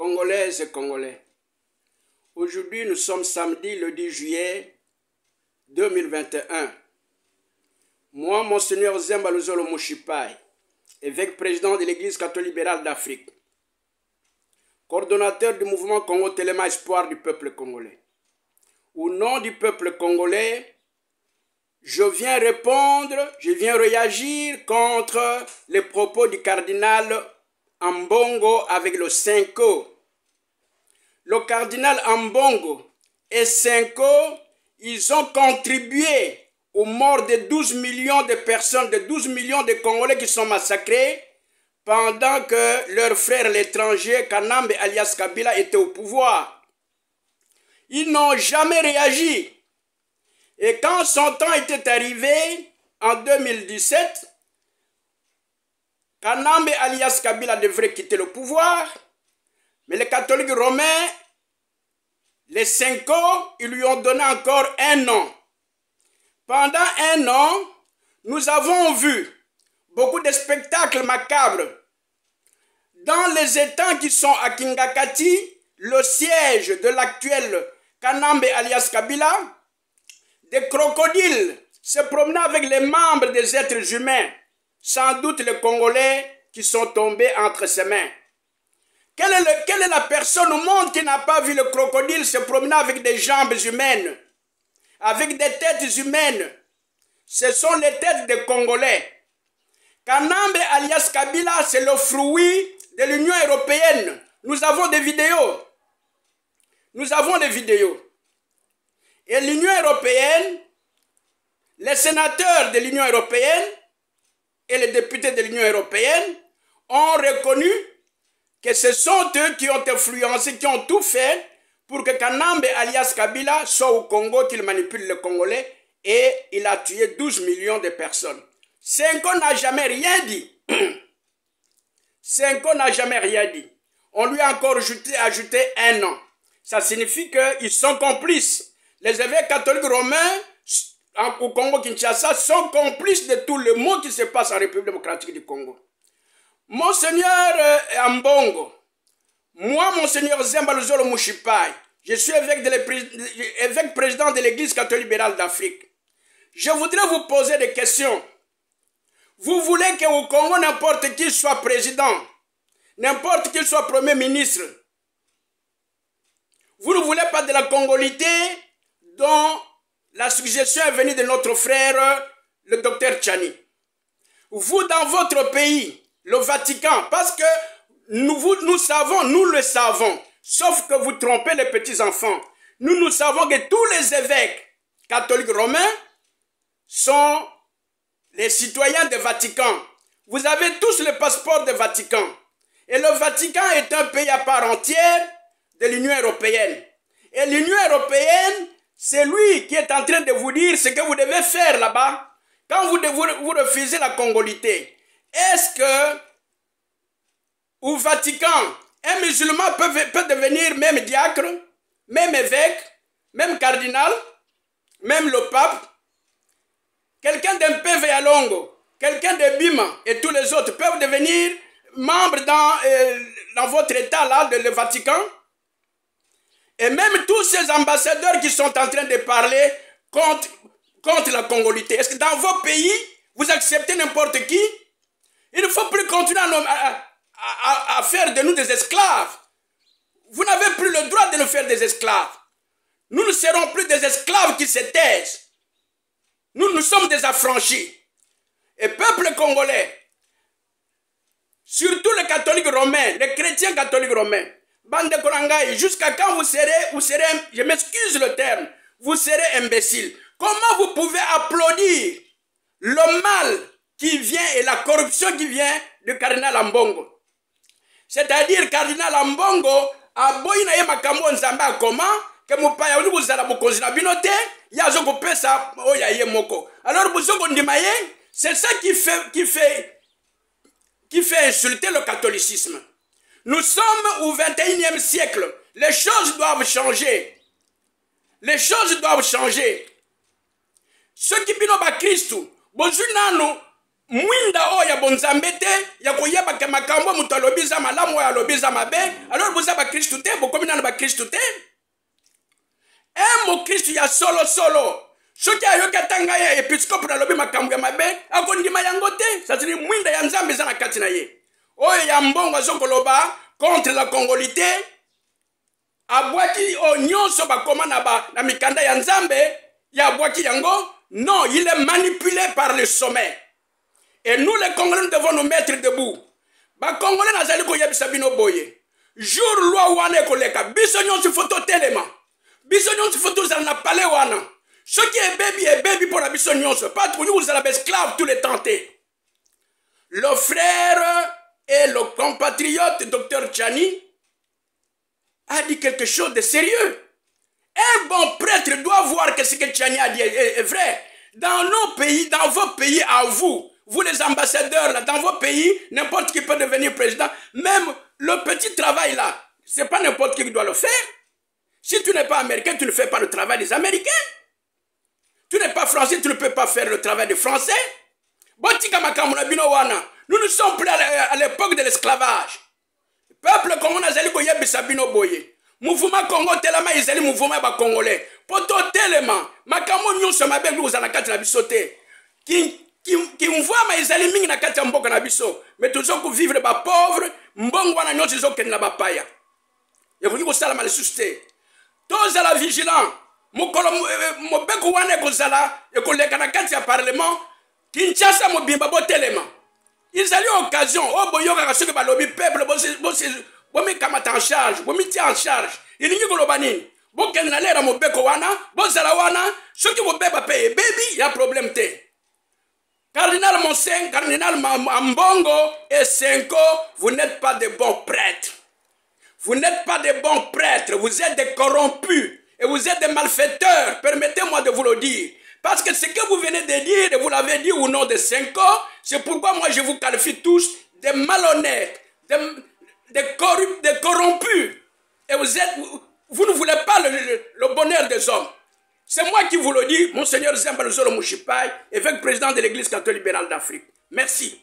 Congolaises et Congolais, aujourd'hui nous sommes samedi le 10 juillet 2021. Moi, Monseigneur Zemba Luzolo Moshipai, évêque président de l'Église catholique libérale d'Afrique, coordonnateur du mouvement Congo Téléma Espoir du peuple congolais. Au nom du peuple congolais, je viens répondre, je viens réagir contre les propos du cardinal Ambongo avec le Senko. Le cardinal Ambongo et Senko, ils ont contribué aux morts de 12 millions de personnes, de 12 millions de Congolais qui sont massacrés pendant que leur frère l'étranger, Kanambe alias Kabila, était au pouvoir. Ils n'ont jamais réagi. Et quand son temps était arrivé, en 2017, Kanambe alias Kabila devrait quitter le pouvoir, mais les catholiques romains, les Senko, ils lui ont donné encore un an. Pendant un an, nous avons vu beaucoup de spectacles macabres. Dans les étangs qui sont à Kingakati, le siège de l'actuel Kanambe alias Kabila, des crocodiles se promenaient avec les membres des êtres humains, sans doute les Congolais qui sont tombés entre ses mains. Quelle est la personne au monde qui n'a pas vu le crocodile se promener avec des jambes humaines, avec des têtes humaines? Ce sont les têtes des Congolais. Kanambe alias Kabila, c'est le fruit de l'Union européenne. Nous avons des vidéos. Nous avons des vidéos. Et l'Union européenne, les sénateurs de l'Union européenne et les députés de l'Union européenne ont reconnu que ce sont eux qui ont influencé, qui ont tout fait pour que Kanambe alias Kabila soit au Congo, qu'il manipule les Congolais, et il a tué 12 millions de personnes. Senko n'a jamais rien dit. Senko n'a jamais rien dit. On lui a encore ajouté un an. Ça signifie qu'ils sont complices. Les évêques catholiques romains au Congo-Kinshasa sont complices de tout le mot qui se passe en République démocratique du Congo. Monseigneur Ambongo, moi, Monseigneur Zemba Luzolo Moshipai, je suis évêque président de l'Église catholique libérale d'Afrique. Je voudrais vous poser des questions. Vous voulez qu'au Congo, n'importe qui soit président, n'importe qui soit premier ministre. Vous ne voulez pas de la congolité dont la suggestion est venue de notre frère, le docteur Tchani. Vous, dans votre pays, le Vatican, parce que nous le savons, sauf que vous trompez les petits-enfants. Nous savons que tous les évêques catholiques romains sont les citoyens du Vatican. Vous avez tous le passeport du Vatican. Et le Vatican est un pays à part entière de l'Union européenne. Et l'Union européenne, c'est lui qui est en train de vous dire ce que vous devez faire là-bas. Quand vous refusez la congolité, est-ce que au Vatican, un musulman peut devenir même diacre, même évêque, même cardinal, même le pape? Quelqu'un d'un PV à Longo, quelqu'un de Bima et tous les autres peuvent devenir membres dans votre état là, le Vatican? Et même tous ces ambassadeurs qui sont en train de parler contre la congolité, est-ce que dans vos pays, vous acceptez n'importe qui? Il ne faut plus continuer à faire de nous des esclaves. Vous n'avez plus le droit de nous faire des esclaves. Nous ne serons plus des esclaves qui se taisent. Nous sommes des affranchis. Et peuple congolais, surtout les catholiques romains, les chrétiens catholiques romains, bande Korangaï, jusqu'à quand vous serez, je m'excuse le terme, vous serez imbécile. Comment vous pouvez applaudir le mal qui vient et la corruption qui vient du cardinal Ambongo? C'est-à-dire, cardinal Ambongo, a boyina ye makambo nzamba comment que mupaya uli buzala bukonzi na binote yazo kopesa oya ye moko. Alors buzongo ndimaye, c'est ça qui fait insulter le catholicisme. Nous sommes au 21e siècle. Les choses doivent changer. Les choses doivent changer. Ceux qui bino ba Christou, bozunano mwinda o ya bonzambe te ya koyeba ke makambo muto alobi za malamu oyo alobi za mabe alors boza bakristu te bokomi nano bakristu te mokristu ya solo soki ayoki atanga ye episkope nalobi makambo ya mabe akondima yango te sasiri mwinda ya nzambe eza na kati na ye oyo ya mbongo azokoloba contre la congolité abwaki o nyonso bakoma na mikanda ya nzambe ya abwaki yango non il est manipulé par le sommet et nous les Congolais nous devons nous mettre debout bakongolais nazali koyebisa bino boye jour loi wana ekoleka biso nyonso ifo totelema biso nyonso ifo tozala na pale wana soki ebebi mpo na biso nyonso pa tokoki kozala baesclave tout le temps te. Le frère et le compatriote Dr Tchani a dit quelque chose de sérieux. Un bon prêtre doit voir que ce que Tchani a dit est vrai. Dans nos pays, dans vos pays à vous, vous les ambassadeurs, là, dans vos pays, n'importe qui peut devenir président. Même le petit travail là, c'est pas n'importe qui doit le faire. Si tu n'es pas américain, tu ne fais pas le travail des Américains. Tu n'es pas français, tu ne peux pas faire le travail des Français. Nous ne sommes plus à l'époque de l'esclavage. Peuple Congo nazali koyebisa bino boye. Mouvement Congo telema izali mouvement ba congolais. Poto telema makambo nyonso mabe kuza na kati na biso te. Ki mvoa ma izali mingi na kati ya mboka na biso. Mais toujours ko vivre ba pauvre, mbongo wana nyonso zokende na ba paya. Yekuki ko sala malisusu te. Tozala vigilant. Mokolo mobeko wana ekozala ekoleka na kati ya parlement. Kinshasa mobimba bo telema. Ils ont occasion, oh boyoka ka soki balobi peuple bomi kamata en charge, bomi tia en charge. Ilingi koloba nini? Bokende na lera mobeko wana, bozala wana, soki bobeba pe baby, ya problème te. Cardinal Monseigne, Cardinal Ambongo et Senko, vous n'êtes pas de bons prêtres. Vous n'êtes pas de bons prêtres, vous êtes des corrompus et vous êtes des malfaiteurs. Permettez-moi de vous le dire. Parce que ce que vous venez de dire, et vous l'avez dit au nom de Senko, c'est pourquoi moi je vous qualifie tous de malhonnêtes, de corrompus. Et vous ne voulez pas le bonheur des hommes. C'est moi qui vous le dis, Monseigneur Zembalo Zolo Mouchipai, évêque président de l'Église catholique libérale d'Afrique. Merci.